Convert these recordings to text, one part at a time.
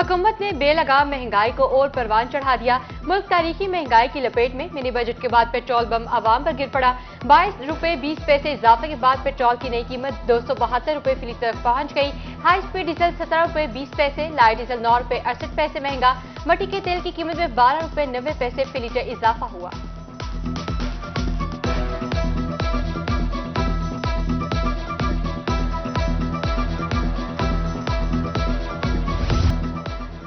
हुकूमत ने बेलगाम महंगाई को और परवान चढ़ा दिया। मुल्क तारीखी महंगाई की लपेट में। मिनी बजट के बाद पेट्रोल बम आवाम पर गिर पड़ा। 22 रुपए 20 पैसे इजाफे के बाद पेट्रोल की नई कीमत 272 रुपए फी लीटर तक पहुंच गई। हाई स्पीड डीजल 17 रुपए 20 पैसे, लाइट डीजल 9 रुपए 68 पैसे महंगा। मट्टी के तेल की कीमत में 12 रुपए 90 पैसे फी लीटर इजाफा हुआ।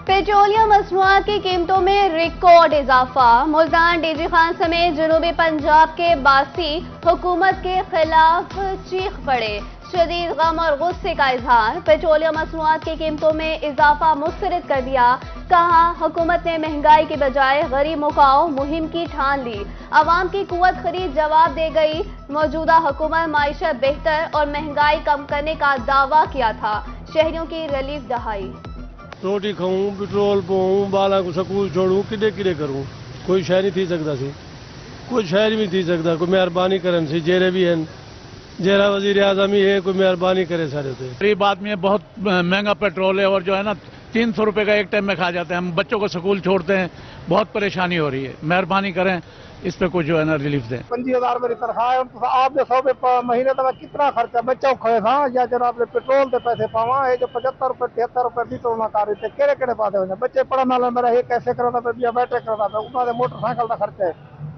पेट्रोलियम मसनूआत की कीमतों में रिकॉर्ड इजाफा। मुल्तान, डीजी खान समेत जनूबी पंजाब के बासी हुकूमत के खिलाफ चीख पड़े। शदीद गम और गुस्से का इजहार। पेट्रोलियम मसनूआत की कीमतों में इजाफा मुस्तरद कर दिया। कहा, हुकूमत ने महंगाई के बजाय गरीब मुकाओ मुहिम की ठान ली। आवाम की कुव्वत खरीद जवाब दे गई। मौजूदा हुकूमत माइशत बेहतर और महंगाई कम करने का दावा किया था। शहरियों की रिलीफ दहाई। रोटी खाऊं, पेट्रोल पाऊं, बाला को स्कूल छोड़ूं, किडे किडे करूं। कोई शहर नहीं थी सकता सी, कोई शहर भी थी सकता। कोई मेहरबानी करन सी, जेरे भी हैं, जेरा वजीर आजम ही है, कोई मेहरबानी करे सारे से। गरीब आदमी है, बहुत महंगा पेट्रोल है और जो है ना 300 रुपए का एक टाइम में खा जाते हैं। हम बच्चों को स्कूल छोड़ते हैं, बहुत परेशानी हो रही है। मेहरबानी करें, इस पे कुछ जो है ना रिलीफ दें। 25,000 मेरी तनख्वाह है, आप जो 100 महीने तक कितना खर्चा बच्चों खड़े था या जनाब पेट्रोल के पैसे पावा है जो 75 रुपए 73 रुपए लीटर ना कर रहे थे। केड़े केड़े पाते हो बच्चे पढ़ने वाला मेरा ये कैसे करता था या बैटरी करता था, उन्होंने मोटरसाइकिल का खर्चा है।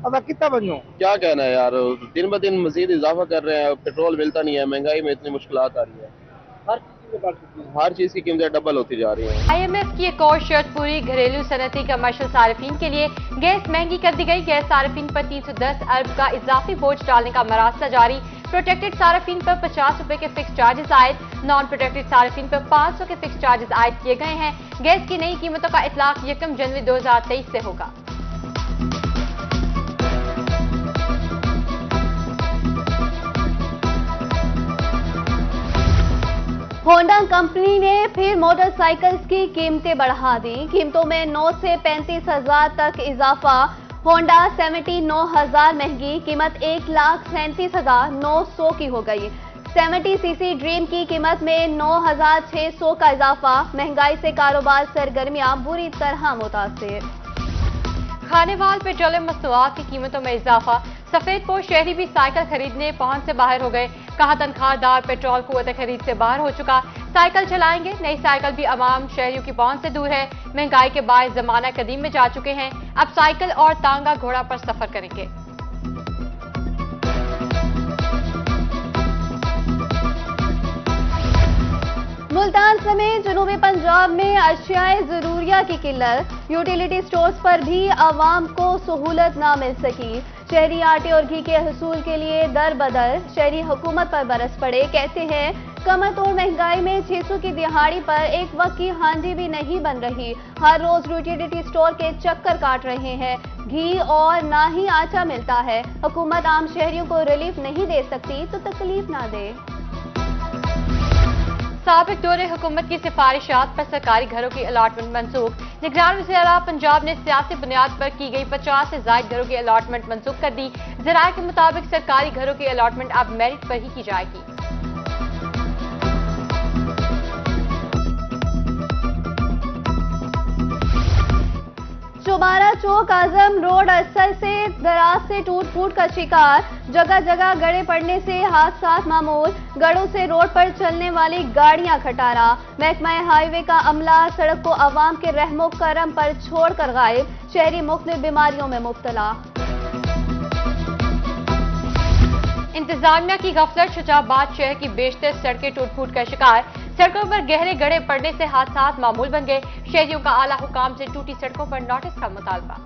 अब कितना बनो क्या कहना है यार, दिन ब दिन मजीद इजाफा कर रहे हैं, पेट्रोल मिलता नहीं है, महंगाई में इतनी मुश्किलात आ रही है, हर चीज की कीमतें डबल होती जा रही हैं। IMF की एक और शर्त पूरी। घरेलू सनती कमर्शियल सार्फिन के लिए गैस महंगी कर दी गई। गैस सार्फिन पर 310 अरब का इजाफी बोझ डालने का मरासला जारी। प्रोटेक्टेड सार्फिन पर 50 रुपए के फिक्स चार्जेस आयद। नॉन प्रोटेक्टेड सार्फिन पर 500 के फिक्स चार्जेस आयद किए गए हैं। गैस की नई कीमतों का इतलाक 1 जनवरी 2023 से होगा। होंडा कंपनी ने फिर मोटरसाइकिल्स की कीमतें बढ़ा दी। कीमतों में 9 से 35,000 तक इजाफा। होंडा 79,000 महंगी कीमत 1,37,900 की हो गई। 70 सीसी ड्रीम की कीमत में 9,600 का इजाफा। महंगाई से कारोबार सरगर्मियां बुरी तरह मुतासिर। खानेवाल पेट्रोलियम मसनूआत की कीमतों में इजाफा। सफेद पोश शहरी भी साइकिल खरीदने पहुंच से बाहर हो गए। कहा, तनख्वाहदार पेट्रोल कुव्वत खरीद से बाहर हो चुका। साइकिल चलाएंगे, नई साइकिल भी आवाम शहरियों की पहुंच से दूर है। महंगाई के बायस जमाना कदीम में जा चुके हैं। अब साइकिल और तांगा घोड़ा पर सफर करेंगे। मुल्तान समेत जनूबी पंजाब में अशियाए जरूरिया की किल्लत। यूटिलिटी स्टोर्स पर भी आवाम को सहूलत न मिल सकी। शहरी आटे और घी के हसूल के लिए दर बदर। शहरी हुकूमत पर बरस पड़े। कहते हैं, कमर तोड़ महंगाई में 600 की दिहाड़ी पर एक वक्त की हांडी भी नहीं बन रही। हर रोज यूटिलिटी स्टोर के चक्कर काट रहे हैं। घी और ना ही आटा मिलता है। हुकूमत आम शहरियों को रिलीफ नहीं दे सकती तो तकलीफ ना दे। साबिक दौरे हुकूमत की सिफारिशात पर सरकारी घरों की अलॉटमेंट मनसूख। निगरान वज़ीर आला पंजाब ने सियासी बुनियाद पर की गई 50 से ज़ायद घरों की अलॉटमेंट मनसूख कर दी। ज़राए के मुताबिक सरकारी घरों की अलॉटमेंट अब मेरिट पर ही की जाएगी। चौबारा चौक आजम रोड अरसल से दराज से टूट फूट का शिकार। जगह जगह गड़े पड़ने से हादसात मामूल। गड़ों से रोड पर चलने वाली गाड़ियां खटारा। महकमा हाईवे का अमला सड़क को आवाम के रहमो करम पर छोड़कर गायब। शहरी मुख्तलिफ बीमारियों में मुब्तला। इंतजामिया की गफलत। शुजाबाद शहर की बेशतर सड़कें टूट फूट का शिकार। सड़कों पर गहरे गड्ढे पड़ने से हादसात मामूल बन गए। शहरियों का आला हुकाम से टूटी सड़कों पर नोटिस का मुतालबा।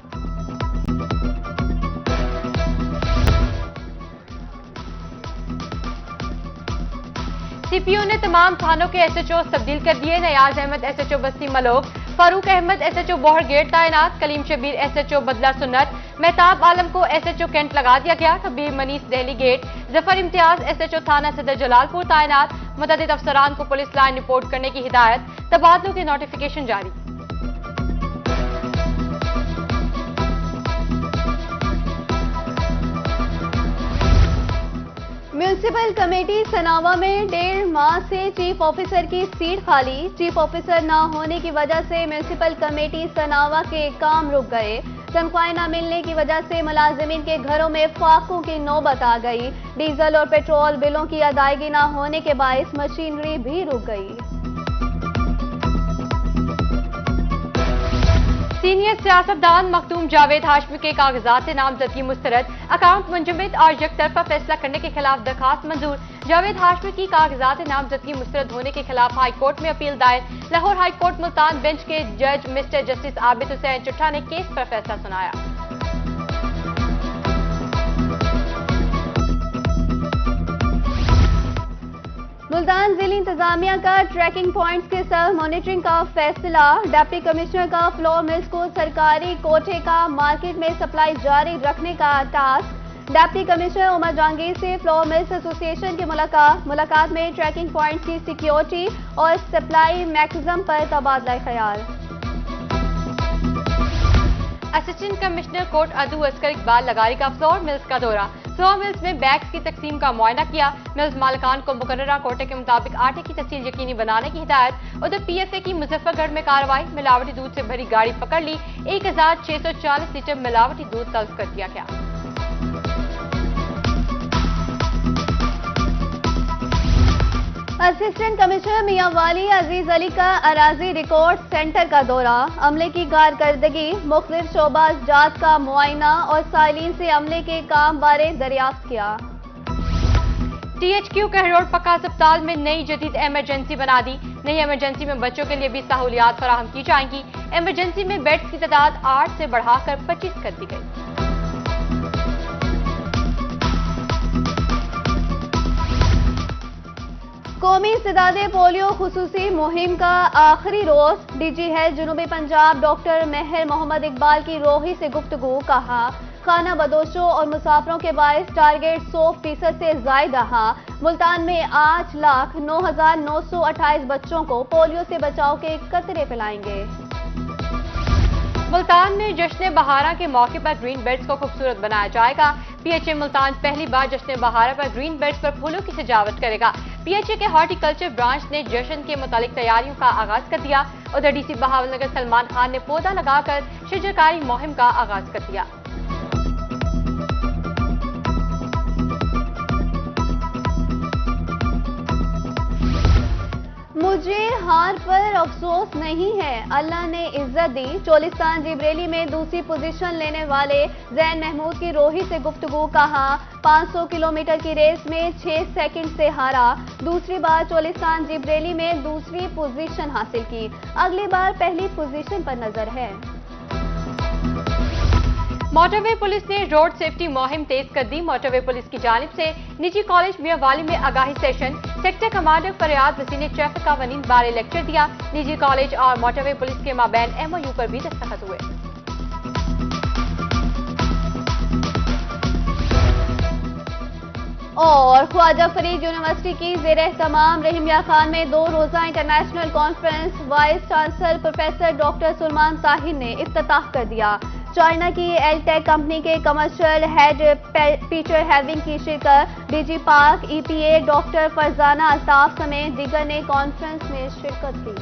सीपीओ ने तमाम थानों के SHO तब्दील कर दिए। Niaz Ahmed SHO Basti Malook, Farooq Ahmed SHO Bohar gate तैनात। कलीम शबीर SHO बदला सुन्नत। मेहताब आलम को SHO कैंट लगा दिया गया। कबीर मनीस दहली गेट। जफर इम्तियाज SHO थाना सदर जलालपुर तैनात। मुतअद्दिद अफसरान को पुलिस लाइन रिपोर्ट करने की हिदायत। तबादलों के नोटिफिकेशन जारी। म्यूनिसिपल कमेटी सनावा में 1.5 माह से चीफ ऑफिसर की सीट खाली। चीफ ऑफिसर न होने की वजह से म्यूनिसिपल कमेटी सनावा के काम रुक गए। तनख्वाहें न मिलने की वजह से मुलाजिमीन के घरों में फाकों की नौबत आ गई। डीजल और पेट्रोल बिलों की अदायगी न होने के बायस मशीनरी भी रुक गई। सीनियर सियासतदान मखदूम जावेद हाशमी के कागजात नामजदगी मुस्तरद। अकाउंट मुंजमद और यकतरफा फैसला करने के खिलाफ दरखास्त मंजूर। जावेद हाशमी की कागजात नामजदगी मुस्तरद होने के खिलाफ हाई कोर्ट में अपील दायर। Lahore high court Multan bench के जज मिस्टर जस्टिस आबिद हुसैन चुट्टा ने केस पर फैसला सुनाया। मुल्तान जिला इंतजामिया का ट्रैकिंग पॉइंट्स के सेल्फ मॉनिटरिंग का फैसला। डिप्टी कमिश्नर का फ्लोर मिल्स को सरकारी कोटे का मार्केट में सप्लाई जारी रखने का task. Deputy commissioner Umar Jahangir से फ्लोर मिल्स एसोसिएशन की मुलाकात में ट्रैकिंग पॉइंट्स की सिक्योरिटी और सप्लाई मैकेनिज्म पर तबादला ख्याल। असिस्टेंट कमिश्नर कोर्ट अदू अस्कर इकबाल लगारी का फ्लोर मिल्स का दौरा। फ्लोर मिल्स में बैग्स की तकसीम का मुआयना किया। मिल्स मालिकान को मुकर्ररा कोटे के मुताबिक आटे की तहसील यकीनी बनाने की हिदायत। उधर पीएफए की मुजफ्फरगढ़ में कार्रवाई। मिलावटी दूध से भरी गाड़ी पकड़ ली। 1640 लीटर मिलावटी दूध तल्फ कर दिया गया। असिस्टेंट कमिश्नर मियां वाली अजीज अली का अराजी रिकॉर्ड सेंटर का दौरा। अमले की कारकर्दगी, मुख्तलिफ शोबा जात का मुआयना और साइलिन से अमले के काम बारे दरियाफ्त किया। THQ कहरोड़ पक्का अस्पताल में नई जदीद इमरजेंसी बना दी। नई इमरजेंसी में बच्चों के लिए भी सहूलियात फराहम की जाएंगी। इमरजेंसी में बेड्स की तादाद 8 से बढ़ाकर 25 कर दी गई। कौमी इस्तेदादे पोलियो खुसूसी मुहिम का आखिरी रोज। डीजी हेल्थ जनूबी पंजाब डॉक्टर मेहर मोहम्मद इकबाल की रोही से गुफ्तगू। कहा खाना बदोशों और मुसाफरों के बायस टारगेट 100% से जायद रहा। मुल्तान में 8,09,928 बच्चों को पोलियो से बचाव के कतरे पिलाएंगे। मुल्तान में जश्न बहारा के मौके पर ग्रीन बेड्स को खूबसूरत बनाया जाएगा। पीएचए मुल्तान पहली बार जश्न बहारा पर ग्रीन बेड्स पर फूलों की सजावट करेगा। पीएचए के हॉर्टिकल्चर ब्रांच ने जश्न के मुतालिक तैयारियों का आगाज कर दिया। उधर डीसी बहावलनगर सलमान खान ने पौधा लगाकर शजरकारी मुहिम का आगाज कर दिया। मुझे हार पर अफसोस नहीं है, अल्लाह ने इज्जत दी। चोलिस्तान जिब्रेली में दूसरी पोजीशन लेने वाले जैन महमूद की रोही से गुफ्तगू। कहा 500 किलोमीटर की रेस में 6 सेकंड से हारा। दूसरी बार चोलिस्तान जिब्रेली में दूसरी पोजीशन हासिल की। अगली बार पहली पोजीशन पर नजर है। मोटरवे पुलिस ने रोड सेफ्टी मुहिम तेज कर दी। मोटरवे पुलिस की जानिब से निजी कॉलेज मियांवाली में आगाही सेशन। सेक्टर कमांडर फरियाद वसी ने ट्रैफिक कानून बारे लेक्चर दिया। निजी कॉलेज और मोटरवे पुलिस के माबैन MOU पर भी दस्तखत हुए। और ख्वाजा फरीद यूनिवर्सिटी की ज़ेर एहतमाम रहीमिया खान में 2 रोजा international conference vice chancellor professor doctor Suleman Tahir ने इफ्तिताह कर दिया। चाइना की एलटेक कंपनी के कमर्शियल हेड पीटर हैविंग की शिरकत। डीजी पाक EPA डॉक्टर फरजाना अल्ताफ समेत दीगर ने कॉन्फ्रेंस में शिरकत की।